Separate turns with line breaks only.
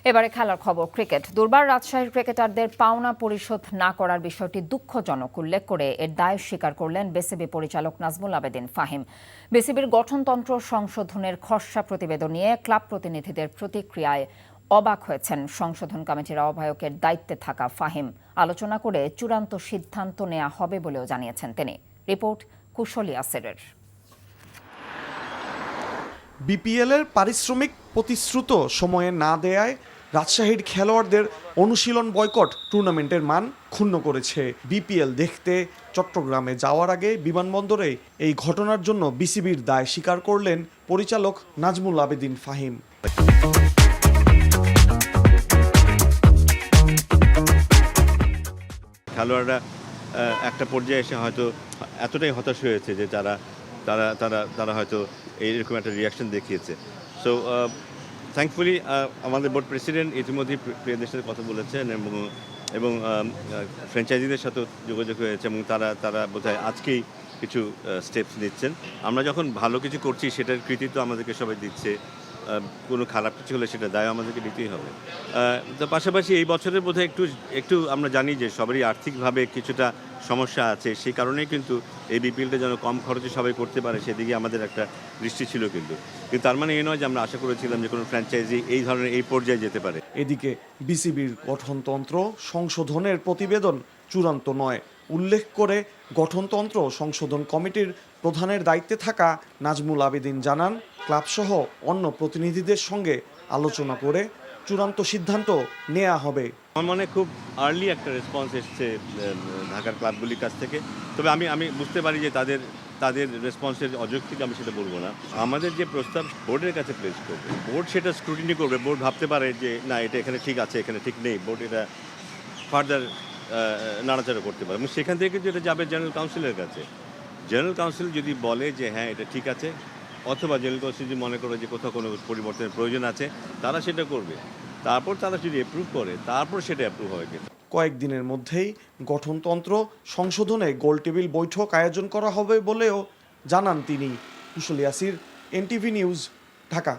এবারে খেলার খবর। ক্রিকেট। দুর্বার রাজশাহীর ক্রিকেটারদের পাওনা পরিশোধ না করার বিষয়টি দুঃখজনক উল্লেখ করে এর দায় স্বীকার করলেন বিসিবি পরিচালক নাজমুল আবেদীন ফাহিম। বিসিবির গঠনতন্ত্র সংশোধনের খসড়া প্রতিবেদন নিয়ে ক্লাব প্রতিনিধিদের প্রতিক্রিয়ায় অবাক হয়েছেন সংশোধন কমিটির আহ্বায়কের দায়িত্বে থাকা ফাহিম। আলোচনা করে চূড়ান্ত সিদ্ধান্ত নেওয়া হবে বলেও জানিয়েছেন তিনি। রিপোর্ট কুশলী আসেরের।
বিপিএলের পারিশ্রমিক প্রতিশ্রুত সময়ে না দেয়ায় রাজশাহীর খেলোয়াড়দের অনুশীলন বয়কট টুর্নামেন্টের মান ক্ষুণ্ণ করেছে। বিপিএল দেখতে চট্টগ্রামে যাওয়ার আগে বিমানবন্দরে এই ঘটনার জন্য বিসিবির দায় স্বীকার করলেন পরিচালক নাজমুল আবেদীন ফাহিম।
খেলোয়াড়রা একটা পর্যায়ে এসে হয়তো এতটাই হতাশ হয়েছে যে তারা হয়তো এইরকম একটা রিয়াকশন দেখিয়েছে। সো থ্যাঙ্কফুলি আমাদের বোর্ড প্রেসিডেন্ট ইতিমধ্যেই প্লেয়ারদের সাথে কথা বলেছেন এবং ফ্র্যাঞ্চাইজিদের সাথেও যোগাযোগ হয়েছে এবং তারা বোধহয় আজকেই কিছু স্টেপস নিচ্ছেন। আমরা যখন ভালো কিছু করছি সেটার কৃতিত্ব আমাদেরকে সবাই দিচ্ছে, কোনো খারাপ কিছু হলে সেটা দায় আমাদেরকে দিতেই হবে। তো পাশাপাশি এই বছরের বোধহয় একটু আমরা জানি যে সবারই আর্থিকভাবে কিছুটা সমস্যা আছে, সেই কারণেই কিন্তু এই বিপিএলটা যেন কম খরচে সবাই করতে পারে সেদিকে আমাদের একটা দৃষ্টি ছিল। কিন্তু তার মানে এই নয় যে আমরা আশা করেছিলাম যে কোনো ফ্র্যাঞ্চাইজি এই ধরনের এই পর্যায়ে যেতে পারে।
এদিকে বিসিবির গঠনতন্ত্র সংশোধনের প্রতিবেদন চূড়ান্ত নয় উল্লেখ করে গঠনতন্ত্র সংশোধন কমিটির প্রধানের দায়িত্বে থাকা নাজমুল আবেদীন জানান, ক্লাবসহ অন্য প্রতিনিধিদের সঙ্গে আলোচনা করে চূড়ান্ত সিদ্ধান্ত নেওয়া হবে।
আমার মনে খুব আর্লি একটা রেসপন্স এসছে ঢাকার ক্লাবগুলির কাছ থেকে। তবে আমি বুঝতে পারি যে তাদের রেসপন্সের অযৌক্তিক আমি সেটা বলবো না। আমাদের যে প্রস্তাব বোর্ডের কাছে প্লেস করবে, বোর্ড সেটা স্ক্রুটিনি করবে। বোর্ড ভাবতে পারে যে না, এটা এখানে ঠিক আছে, এখানে ঠিক নেই, বোর্ড এটা ফার্দার নাড়াচাড়া করতে পারে এবং সেখান থেকে কিন্তু এটা যাবে জেনারেল কাউন্সিলের কাছে। জেনারেল কাউন্সিল যদি বলে যে হ্যাঁ এটা ঠিক আছে, অথবা জেনারেল কাউন্সিল যদি মনে করে যে কোথাও কোনো পরিবর্তনের প্রয়োজন আছে, তারা সেটা করবে। তারপর তারা যদি অ্যাপ্রুভ করে, তারপর সেটা অ্যাপ্রুভ হবে। কিন্তু
কয়েকদিনের মধ্যেই গঠনতন্ত্র সংশোধনে গোলটেবিল বৈঠক আয়োজন করা হবে বলেও জানান তিনি। কুশলী আসির, এনটিভি নিউজ, ঢাকা।